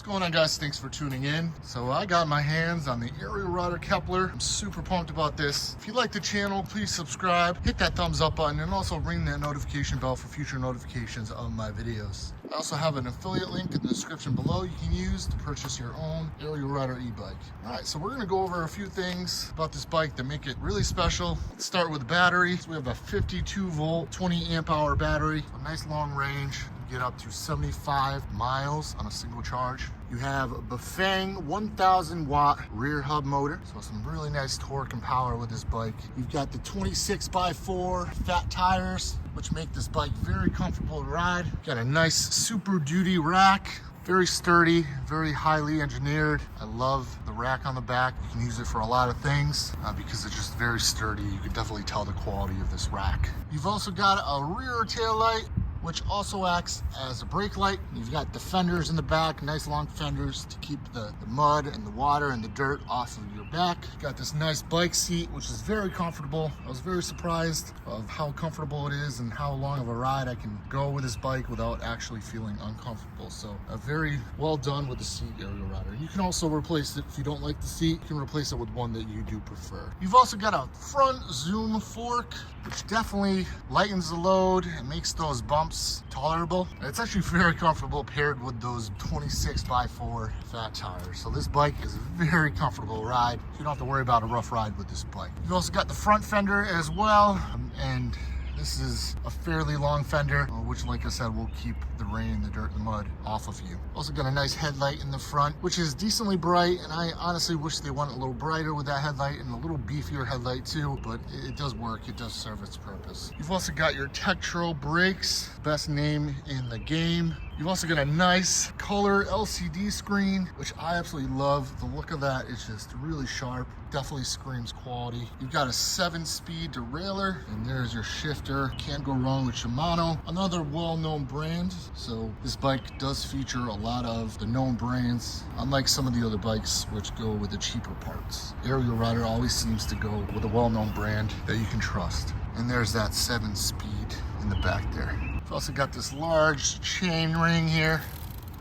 What's going on, guys? Thanks for tuning in. So I got my hands on the Ariel Rider Kepler. I'm super pumped about this. If you like the channel, please subscribe, hit that thumbs up button, and also ring that notification bell for future notifications of my videos. I also have an affiliate link in the description below you can use to purchase your own Ariel Rider e-bike. All right, so we're gonna go over a few things about this bike that make it really special. Let's start with the battery. So we have a 52 volt, 20 amp hour battery, a nice long range. Get up to 75 miles on a single charge. You have a Bafang 1000 watt rear hub motor, so some really nice torque and power with this bike. You've got the 26x4 fat tires, which make this bike very comfortable to ride. Got a nice Super Duty rack, very sturdy, very highly engineered. I love the rack on the back. You can use it for a lot of things because it's just very sturdy. You can definitely tell the quality of this rack. You've also got a rear tail light, which also acts as a brake light. You've got the fenders in the back, nice long fenders to keep the mud and the water and the dirt off of your back. You've got this nice bike seat, which is very comfortable. I was very surprised of how comfortable it is and how long of a ride I can go with this bike without actually feeling uncomfortable. So very well done with the seat, Ariel Rider. You can also replace it if you don't like the seat. You can replace it with one that you do prefer. You've also got a front zoom fork, which definitely lightens the load and makes those bumps tolerable. It's actually very comfortable paired with those 26x4 fat tires. So this bike is a very comfortable ride. You don't have to worry about a rough ride with this bike. You've also got the front fender as well, and this is a fairly long fender, which, like I said, will keep the rain, the dirt, and the mud off of you. Also got a nice headlight in the front, which is decently bright, and I honestly wish they went a little brighter with that headlight and a little beefier headlight too, but it does work. It does serve its purpose. You've also got your Tektro brakes, best name in the game. You've also got a nice color LCD screen, which I absolutely love. The look of that is just really sharp. Definitely screams quality. You've got a 7-speed derailleur, and there's your shifter. Can't go wrong with Shimano, another well-known brand. So this bike does feature a lot of the known brands, unlike some of the other bikes which go with the cheaper parts. Ariel Rider always seems to go with a well-known brand that you can trust. And there's that 7-speed in the back there. We've also got this large chain ring here,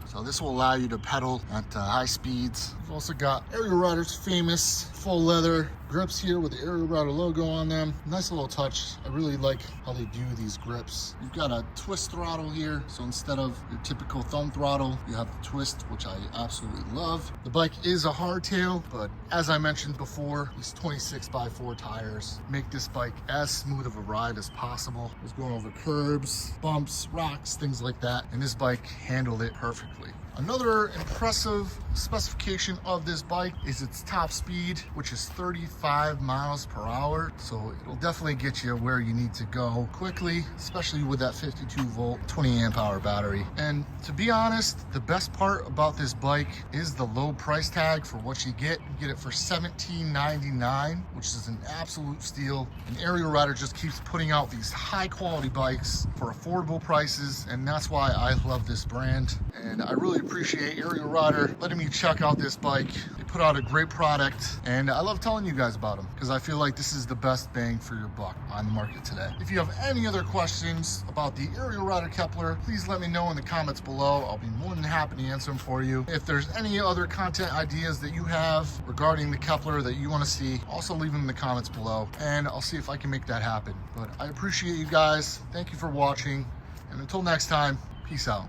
so this will allow you to pedal at high speeds. We've also got Ariel Rider's famous full leather grips here with the Ariel Rider logo on them. Nice little touch. I really like how they do these grips. You've got a twist throttle here, so instead of your typical thumb throttle, you have the twist, which I absolutely love. The bike is a hardtail, but as I mentioned before, these 26x4 tires make this bike as smooth of a ride as possible. I was going over curbs, bumps, rocks, things like that, and this bike handled it perfectly. Another impressive specification of this bike is its top speed, which is 35 miles per hour. So it'll definitely get you where you need to go quickly, especially with that 52 volt, 20 amp hour battery. And to be honest, the best part about this bike is the low price tag for what you get. You get it for $17.99, which is an absolute steal. And Ariel Rider just keeps putting out these high quality bikes for affordable prices, and that's why I love this brand. And I really appreciate Ariel Rider letting me check out this bike. They put out a great product, and I love telling you guys about them because I feel like this is the best bang for your buck on the market today. If you have any other questions about the Ariel Rider Kepler, please let me know in the comments below. I'll be more than happy to answer them for you. If there's any other content ideas that you have regarding the Kepler that you want to see, also leave them in the comments below, and I'll see if I can make that happen. But I appreciate you guys. Thank you for watching, and until next time, peace out.